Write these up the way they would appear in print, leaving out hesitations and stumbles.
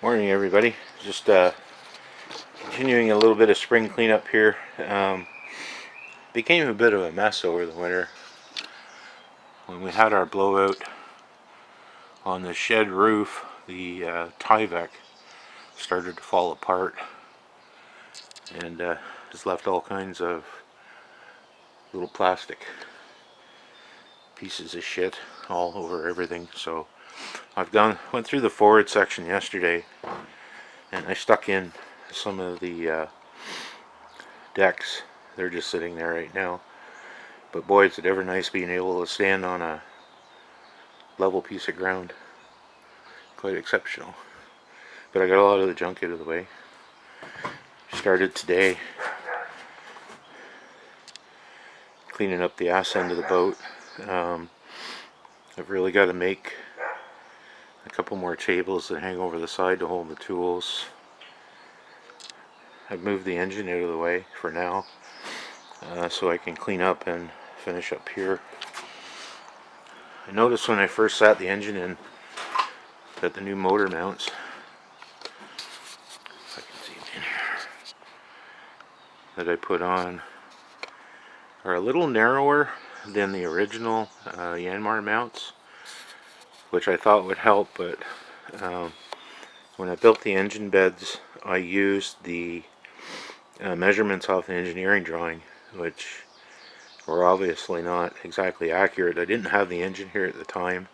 Morning, everybody. Just continuing a little bit of spring cleanup here. Became a bit of a mess over the winter when we had our blowout on the shed roof. The Tyvek started to fall apart and has left all kinds of little plastic pieces of shit all over everything. So went through the forward section yesterday, and I stuck in some of the decks. They're just sitting there right now. But boy, is it ever nice being able to stand on a level piece of ground. Quite exceptional. But I got a lot of the junk out of the way. Started today cleaning up the ass end of the boat. I've really got to make a couple more tables that hang over the side to hold the tools. I've moved the engine out of the way for now, so I can clean up and finish up here. I noticed when I first sat the engine in that the new motor mounts, if I can see it in here, that I put on are a little narrower than the original Yanmar mounts, which I thought would help, but when I built the engine beds, I used the measurements off the engineering drawing, which were obviously not exactly accurate. I didn't have the engine here at the time,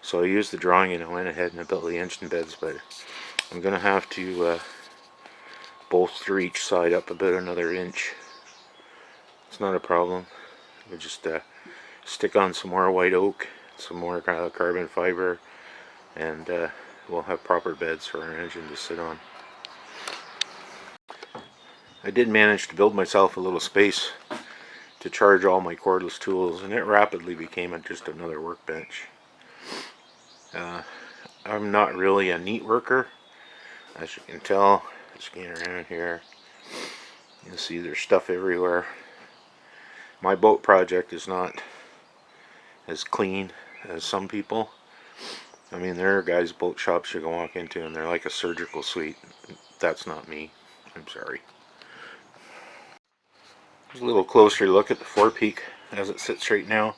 so I used the drawing and I went ahead and I built the engine beds, but I'm going to have to bolster each side up about another inch. It's not a problem. We'll just stick on some more white oak, some more carbon fiber, and we'll have proper beds for our engine to sit on. I did manage to build myself a little space to charge all my cordless tools, and it rapidly became just another workbench. I'm not really a neat worker, as you can tell. Just getting around here, you'll see there's stuff everywhere. My boat project is not as clean as some people. I mean, there are guys' boat shops you can walk into and they're like a surgical suite. That's not me. I'm sorry. Here's a little closer look at the forepeak as it sits right now.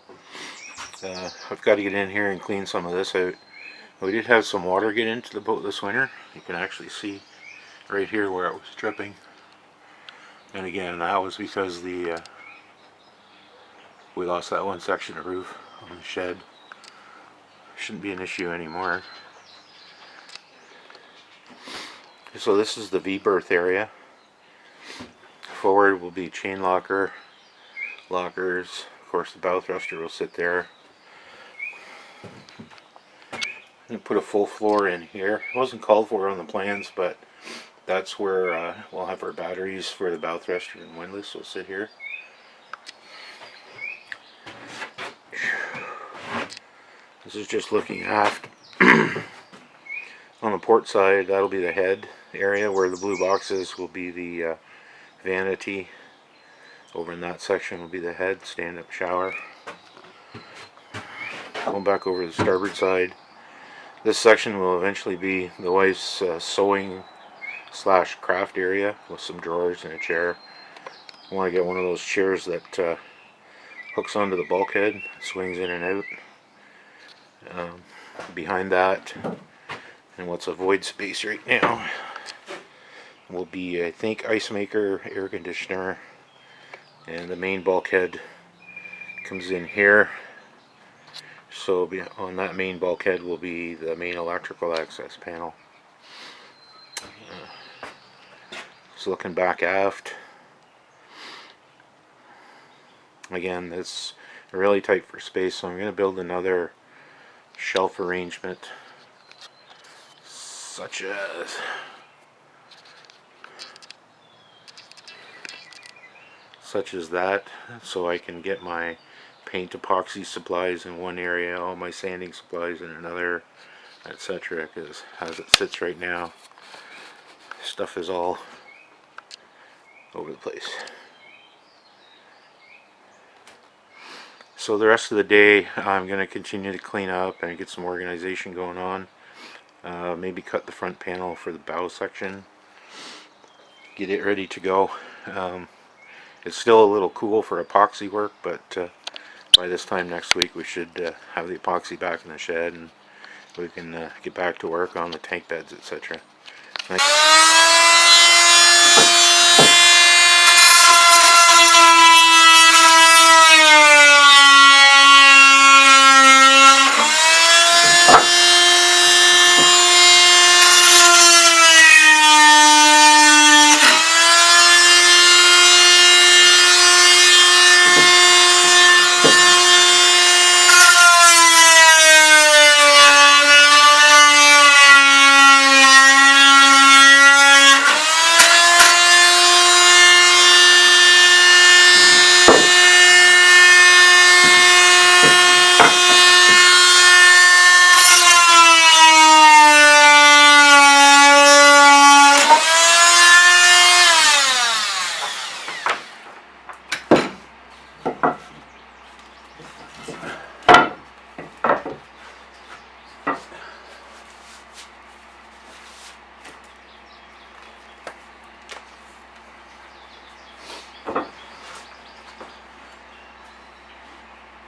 I've got to get in here and clean some of this out. We did have some water get into the boat this winter. You can actually see right here where it was dripping. And again, that was because we lost that one section of roof on the shed. Shouldn't be an issue anymore. So this is the V-berth area. Forward will be chain lockers. Of course, the bow thruster will sit there. And put a full floor in here. It wasn't called for on the plans, but that's where we'll have our batteries for the bow thruster and windlass will sit here. This is just looking aft. On the port side, that'll be the head area where the blue boxes will be the vanity. Over in that section will be the head, stand-up shower. Going back over to the starboard side, this section will eventually be the wife's sewing / craft area with some drawers and a chair. I want to get one of those chairs that hooks onto the bulkhead, swings in and out. Behind that, and what's a void space right now, will be, I think, ice maker, air conditioner, and the main bulkhead comes in here. So on that main bulkhead will be the main electrical access panel. So looking back aft, again, it's really tight for space, so I'm going to build another shelf arrangement such as that, so I can get my paint epoxy supplies in one area, all my sanding supplies in another, etc. Because as it sits right now, stuff is all over the place. So the rest of the day I'm going to continue to clean up and get some organization going on. Maybe cut the front panel for the bow section. Get it ready to go. It's still a little cool for epoxy work, but by this time next week we should have the epoxy back in the shed and we can get back to work on the tank beds, etc.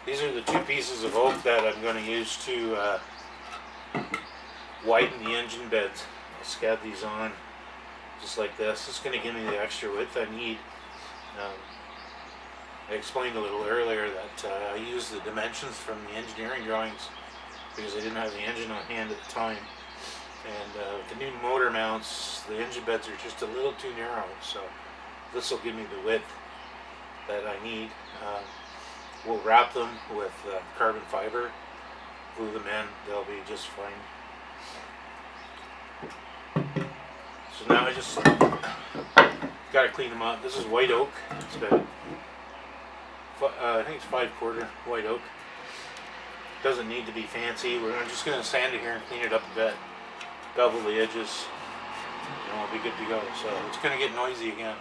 These are the two pieces of oak that I'm going to use to widen the engine beds. I'll scab these on just like this. It's going to give me the extra width I need. I explained a little earlier that I used the dimensions from the engineering drawings because I didn't have the engine on hand at the time. And with the new motor mounts, the engine beds are just a little too narrow, so this will give me the width that I need. We'll wrap them with carbon fiber, glue them in, they'll be just fine. So now I just got to clean them up. This is white oak. It's about, I think it's 5/4 white oak. Doesn't need to be fancy. We're just going to sand it here and clean it up a bit. Bevel the edges, and we'll be good to go. So it's going to get noisy again.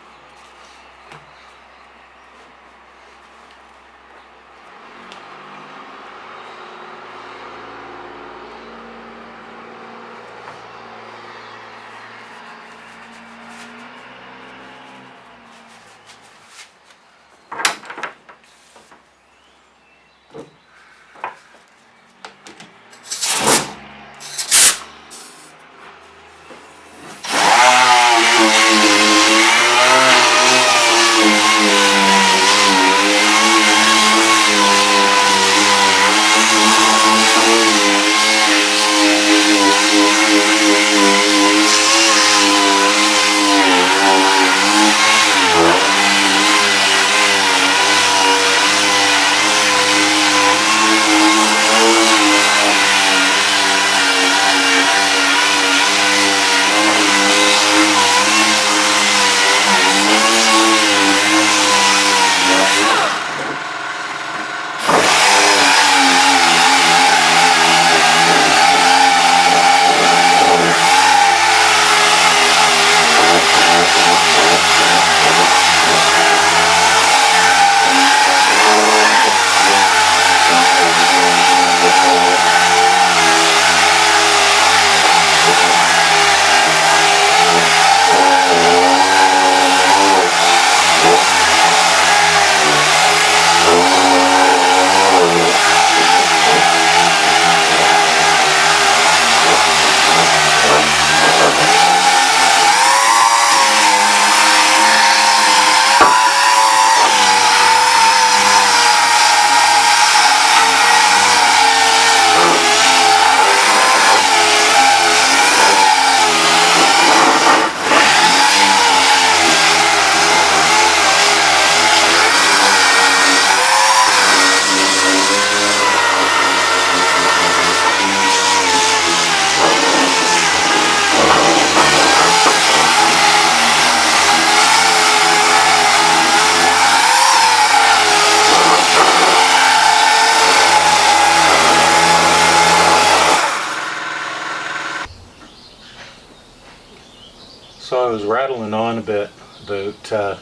So I was rattling on a bit about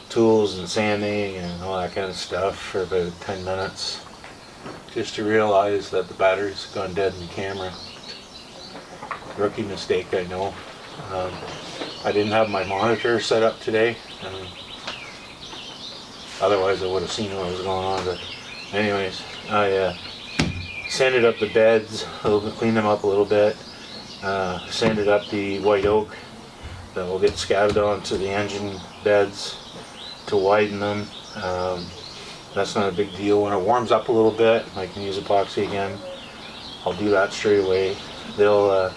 tools and sanding and all that kind of stuff for about 10 minutes just to realize that the battery's gone dead in the camera. Rookie mistake, I know. I didn't have my monitor set up today, and otherwise I would have seen what was going on. But anyways, I sanded up the beds, cleaned them up a little bit, sanded up the white oak that will get scabbed onto the engine beds to widen them. That's not a big deal. When it warms up a little bit, I can use epoxy again. I'll do that straight away. They'll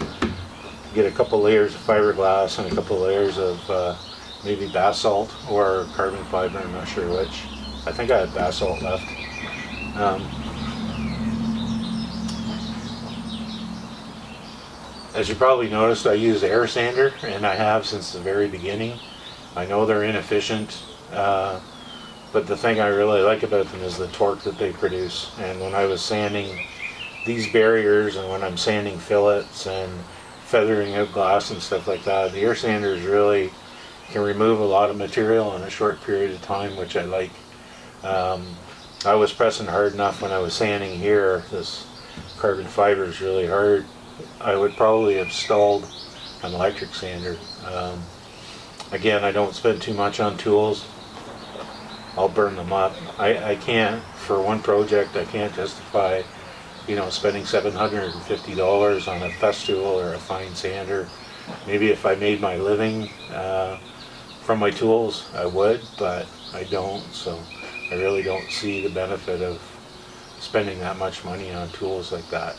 get a couple layers of fiberglass and a couple layers of maybe basalt or carbon fiber, I'm not sure which. I think I had basalt left. As you probably noticed, I use air sander, and I have since the very beginning. I know they're inefficient, but the thing I really like about them is the torque that they produce. And when I was sanding these barriers, and when I'm sanding fillets and feathering out glass and stuff like that, the air sanders really can remove a lot of material in a short period of time, which I like. I was pressing hard enough when I was sanding here. This carbon fiber is really hard. I would probably have stalled an electric sander. Again, I don't spend too much on tools. I'll burn them up. I can't, for one project, I can't justify, you know, spending $750 on a Festool or a fine sander. Maybe if I made my living from my tools, I would, but I don't, so I really don't see the benefit of spending that much money on tools like that.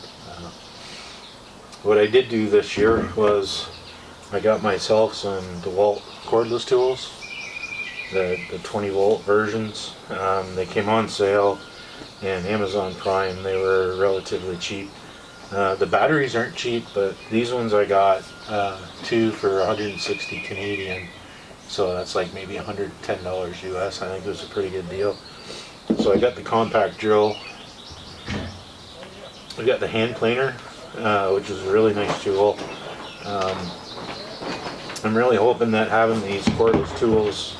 What I did do this year was I got myself some DeWalt cordless tools, the 20 volt versions. They came on sale in Amazon Prime. They were relatively cheap. The batteries aren't cheap, but these ones I got two for 160 Canadian. So that's like maybe $110 US. I think it was a pretty good deal. So I got the compact drill. I got the hand planer, which is a really nice tool. I'm really hoping that having these cordless tools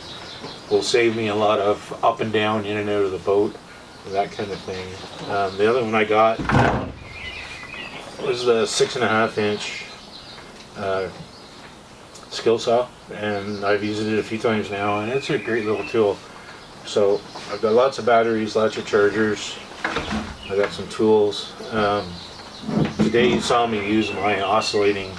will save me a lot of up and down, in and out of the boat, that kind of thing. The other one I got was the 6.5 inch skill saw, and I've used it a few times now, and it's a great little tool. So I've got lots of batteries, lots of chargers. I got some tools. Today you saw me use my oscillating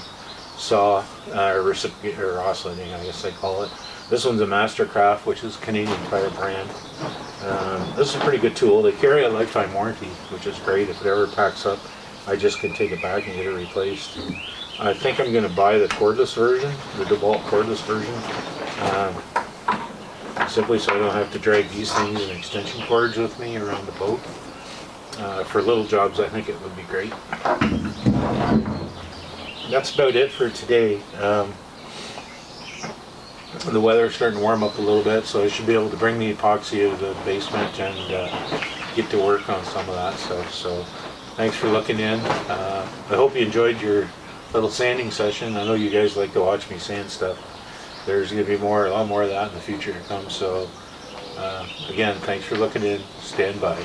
saw, or oscillating, I guess they call it. This one's a Mastercraft, which is a Canadian Tire brand. This is a pretty good tool. They carry a lifetime warranty, which is great. If it ever packs up, I just can take it back and get it replaced. I think I'm going to buy the cordless version, the DeWalt cordless version, simply so I don't have to drag these things and extension cords with me around the boat. For little jobs, I think it would be great. That's about it for today. The weather's starting to warm up a little bit, so I should be able to bring the epoxy out of the basement and get to work on some of that stuff. So thanks for looking in. I hope you enjoyed your little sanding session. I know you guys like to watch me sand stuff. There's going to be a lot more of that in the future to come. So again, thanks for looking in. Stand by.